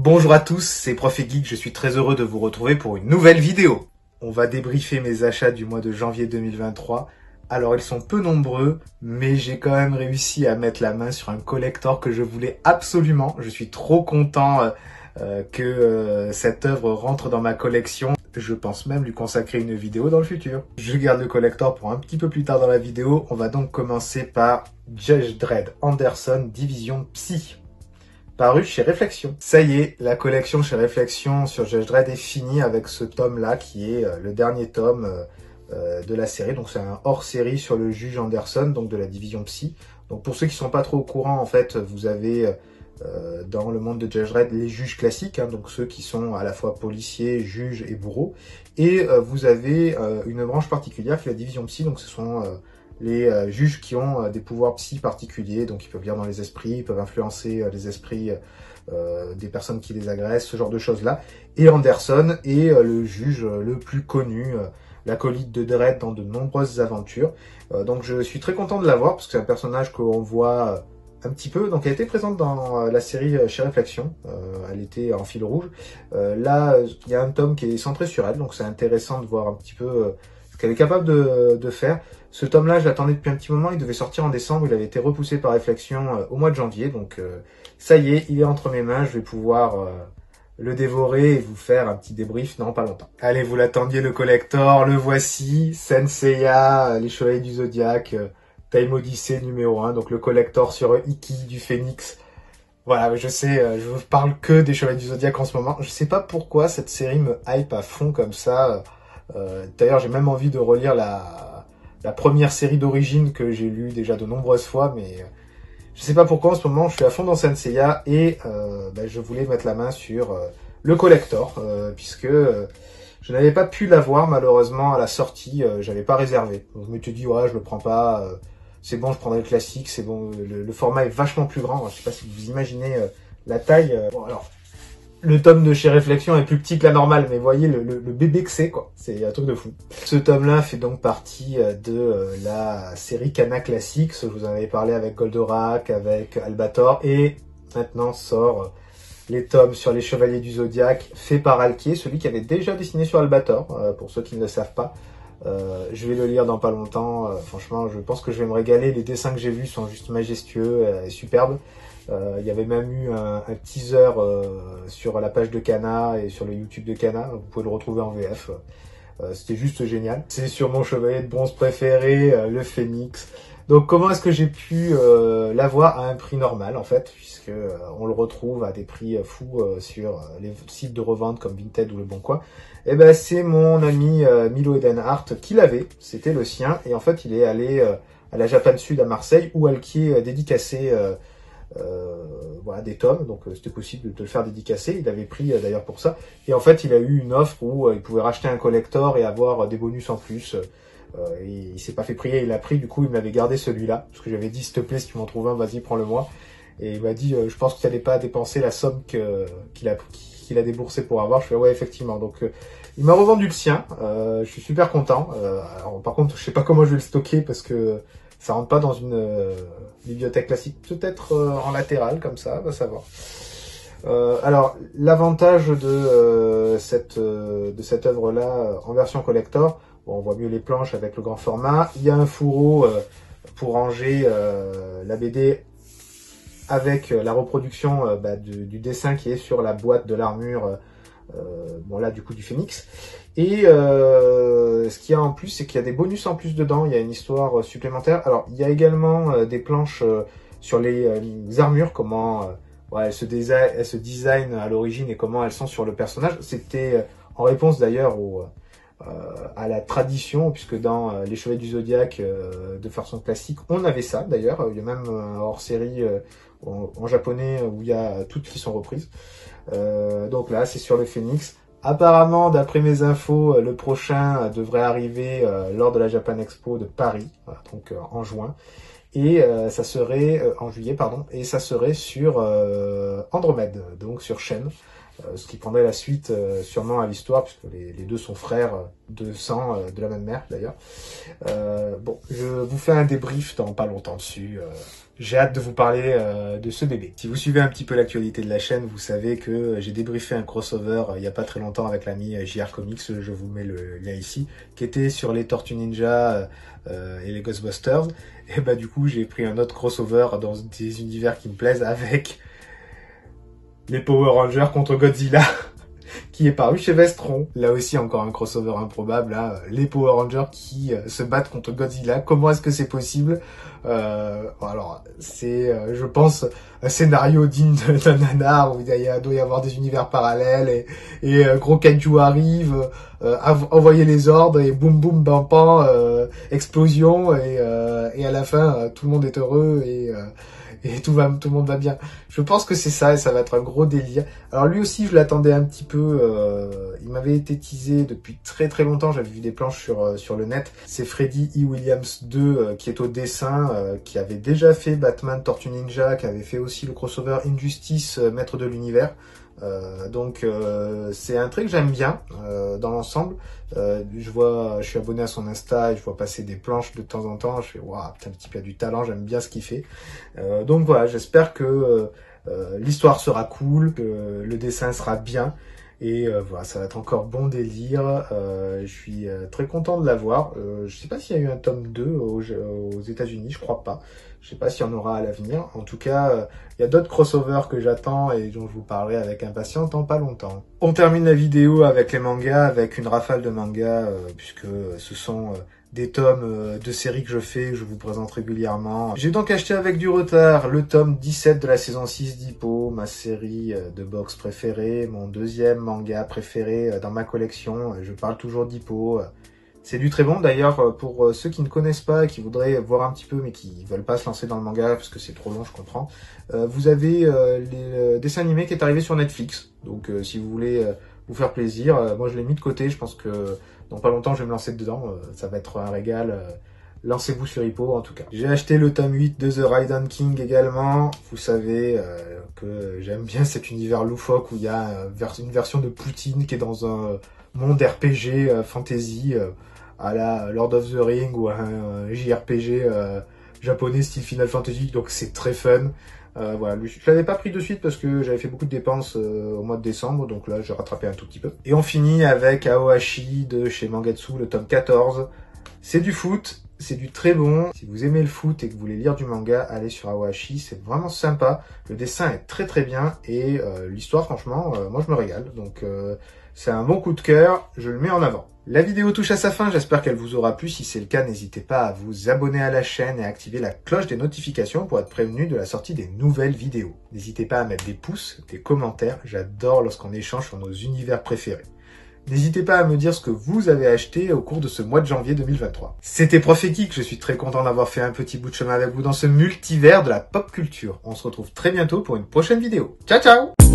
Bonjour à tous, c'est Prof et Geek, je suis très heureux de vous retrouver pour une nouvelle vidéo. On va débriefer mes achats du mois de janvier 2023. Alors ils sont peu nombreux, mais j'ai quand même réussi à mettre la main sur un collector que je voulais absolument. Je suis trop content que cette œuvre rentre dans ma collection. Je pense même lui consacrer une vidéo dans le futur. Je garde le collector pour un petit peu plus tard dans la vidéo. On va donc commencer par Judge Dredd Anderson Division Psy, paru chez Réflexion. Ça y est, la collection chez Réflexion sur Judge Dredd est finie avec ce tome-là qui est le dernier tome de la série. Donc c'est un hors-série sur le juge Anderson, donc de la division Psy. Donc pour ceux qui sont pas trop au courant, en fait, vous avez dans le monde de Judge Dredd les juges classiques, hein, donc ceux qui sont à la fois policiers, juges et bourreaux. Et vous avez une branche particulière qui est la division Psy, donc ce sont les juges qui ont des pouvoirs psy particuliers, donc ils peuvent lire dans les esprits, ils peuvent influencer les esprits des personnes qui les agressent, ce genre de choses-là. Et Anderson est le juge le plus connu, l'acolyte de Dredd dans de nombreuses aventures. Donc je suis très content de l'avoir, parce que c'est un personnage qu'on voit un petit peu. Donc elle était présente dans la série chez Réflexion, elle était en fil rouge. Là, il y a un tome qui est centré sur elle, donc c'est intéressant de voir un petit peu ce qu'elle est capable de faire. Ce tome-là, je l'attendais depuis un petit moment, il devait sortir en décembre, il avait été repoussé par Réflexion au mois de janvier, donc ça y est, il est entre mes mains, je vais pouvoir le dévorer et vous faire un petit débrief dans pas longtemps. Allez, vous l'attendiez, le collector, le voici, Saint Seiya, les Chevaliers du Zodiaque, Time Odyssey numéro 1, donc le collector sur Ikki du Phénix. Voilà, je sais, je vous parle que des Chevaliers du Zodiaque en ce moment, je sais pas pourquoi cette série me hype à fond comme ça. D'ailleurs, j'ai même envie de relire la première série d'origine que j'ai lue déjà de nombreuses fois, mais je sais pas pourquoi en ce moment je suis à fond dans Saint Seiya et je voulais mettre la main sur le collector puisque je n'avais pas pu l'avoir malheureusement à la sortie, j'avais pas réservé. Donc je me suis dit ouais, je le prends pas, c'est bon, je prendrai le classique, c'est bon, le format est vachement plus grand. Je sais pas si vous imaginez la taille. Bon alors, le tome de chez Réflexion est plus petit que la normale, mais voyez le bébé que c'est, quoi. C'est un truc de fou. Ce tome-là fait donc partie de la série Kana Classics. Je vous en avais parlé avec Goldorak, avec Albator, et maintenant sort les tomes sur les Chevaliers du Zodiaque, fait par Alquier, celui qui avait déjà dessiné sur Albator, pour ceux qui ne le savent pas. Je vais le lire dans pas longtemps. Franchement, je pense que je vais me régaler. Les dessins que j'ai vus sont juste majestueux et superbes. Il y avait même eu un teaser sur la page de Kana et sur le YouTube de Kana. Vous pouvez le retrouver en VF. C'était juste génial. C'est sur mon chevalier de bronze préféré, le Phénix. Donc comment est-ce que j'ai pu l'avoir à un prix normal en fait, puisque on le retrouve à des prix fous sur les sites de revente comme Vinted ou Le Bon Coin. Et ben c'est mon ami Milo Edenhart qui l'avait, c'était le sien, et en fait il est allé à la Japan Sud à Marseille où Alquier dédicacé voilà, des tomes, donc c'était possible de le faire dédicacer, il avait pris d'ailleurs pour ça, et en fait il a eu une offre où il pouvait racheter un collector et avoir des bonus en plus, et il s'est pas fait prier, il l'a pris, du coup il m'avait gardé celui-là, parce que j'avais dit s'il te plaît si tu m'en trouves un, vas-y prends-le moi, et il m'a dit je pense que tu n'allais pas dépenser la somme qu'il a déboursé pour avoir. Je fais ouais effectivement, donc il m'a revendu le sien, je suis super content. Alors par contre je sais pas comment je vais le stocker parce que ça rentre pas dans une bibliothèque classique, peut-être en latéral comme ça, va savoir. Alors l'avantage de cette œuvre-là en version collector, bon, on voit mieux les planches avec le grand format. Il y a un fourreau pour ranger la BD avec la reproduction du dessin qui est sur la boîte de l'armure, bon là du coup du Phénix. Et ce qu'il y a en plus, c'est qu'il y a des bonus en plus dedans, il y a une histoire supplémentaire. Alors il y a également des planches sur les armures, comment elles se designent à l'origine et comment elles sont sur le personnage. C'était en réponse d'ailleurs à la tradition, puisque dans les Chevaliers du Zodiaque de façon classique, on avait ça d'ailleurs. Il y a même un hors-série en japonais où il y a toutes qui sont reprises. Donc là, c'est sur le Phénix. Apparemment, d'après mes infos, le prochain devrait arriver lors de la Japan Expo de Paris, voilà, donc en juin. et ça serait en juillet pardon, et ça serait sur Andromède, donc sur Shen. Ce qui prendrait la suite sûrement à l'histoire, puisque les deux sont frères de sang, de la même mère d'ailleurs. Bon, je vous fais un débrief dans pas longtemps dessus. J'ai hâte de vous parler de ce bébé. Si vous suivez un petit peu l'actualité de la chaîne, vous savez que j'ai débriefé un crossover il y a pas très longtemps avec l'ami JR Comics, je vous mets le lien ici, qui était sur les Tortues Ninja et les Ghostbusters. Et bah du coup, j'ai pris un autre crossover dans des univers qui me plaisent avec les Power Rangers contre Godzilla, qui est paru chez Vestron. Là aussi, encore un crossover improbable, hein. Les Power Rangers qui se battent contre Godzilla. Comment est-ce que c'est possible? Alors, c'est, je pense, un scénario digne d'un nanar où il doit y avoir des univers parallèles et gros kaiju arrive, envoyer les ordres et boum boum bam pam, explosion et à la fin, tout le monde est heureux et tout le monde va bien. Je pense que c'est ça et ça va être un gros délire. Alors lui aussi, je l'attendais un petit peu. Il m'avait été teasé depuis très très longtemps. J'avais vu des planches sur le net. C'est Freddy E. Williams 2 qui est au dessin, qui avait déjà fait Batman Tortue Ninja, qui avait fait aussi le crossover Injustice Maître de l'univers. Donc c'est un trait que j'aime bien dans l'ensemble. Je suis abonné à son Insta et je vois passer des planches de temps en temps. Je fais waouh, putain, le type a du talent, j'aime bien ce qu'il fait. Donc voilà, j'espère que l'histoire sera cool, que le dessin sera bien. Et voilà, ça va être encore bon délire. Je suis très content de l'avoir. Je sais pas s'il y a eu un tome 2 aux États-Unis, je crois pas. Je sais pas s'il y en aura à l'avenir. En tout cas, il y a d'autres crossovers que j'attends et dont je vous parlerai avec impatience dans pas longtemps. On termine la vidéo avec les mangas, avec une rafale de mangas, puisque ce sont des tomes de séries que je fais, que je vous présente régulièrement. J'ai donc acheté avec du retard le tome 17 de la saison 6 d'Hippo, ma série de boxe préférée, mon deuxième manga préféré dans ma collection. Je parle toujours d'Hippo. C'est du très bon, d'ailleurs, pour ceux qui ne connaissent pas et qui voudraient voir un petit peu, mais qui veulent pas se lancer dans le manga, parce que c'est trop long, je comprends. Vous avez les dessins animés qui est arrivé sur Netflix. Donc, si vous voulez vous faire plaisir, moi je l'ai mis de côté, je pense que dans pas longtemps je vais me lancer dedans, ça va être un régal. Lancez-vous sur Hippo, en tout cas. J'ai acheté le tome 8 de The Raiden King également. Vous savez que j'aime bien cet univers loufoque où il y a une version de Poutine qui est dans un monde RPG fantasy à la Lord of the Ring ou un JRPG japonais style Final Fantasy, donc c'est très fun. Voilà, je l'avais pas pris de suite parce que j'avais fait beaucoup de dépenses au mois de décembre, donc là j'ai rattrapé un tout petit peu. Et on finit avec Aohashi de chez Mangetsu, le tome 14. C'est du foot, c'est du très bon. Si vous aimez le foot et que vous voulez lire du manga, allez sur Aohashi, c'est vraiment sympa. Le dessin est très très bien et l'histoire, franchement, moi je me régale. Donc c'est un bon coup de cœur, je le mets en avant. La vidéo touche à sa fin, j'espère qu'elle vous aura plu. Si c'est le cas, n'hésitez pas à vous abonner à la chaîne et à activer la cloche des notifications pour être prévenu de la sortie des nouvelles vidéos. N'hésitez pas à mettre des pouces, des commentaires, j'adore lorsqu'on échange sur nos univers préférés. N'hésitez pas à me dire ce que vous avez acheté au cours de ce mois de janvier 2023. C'était Prof et Geek, je suis très content d'avoir fait un petit bout de chemin avec vous dans ce multivers de la pop culture. On se retrouve très bientôt pour une prochaine vidéo. Ciao ciao!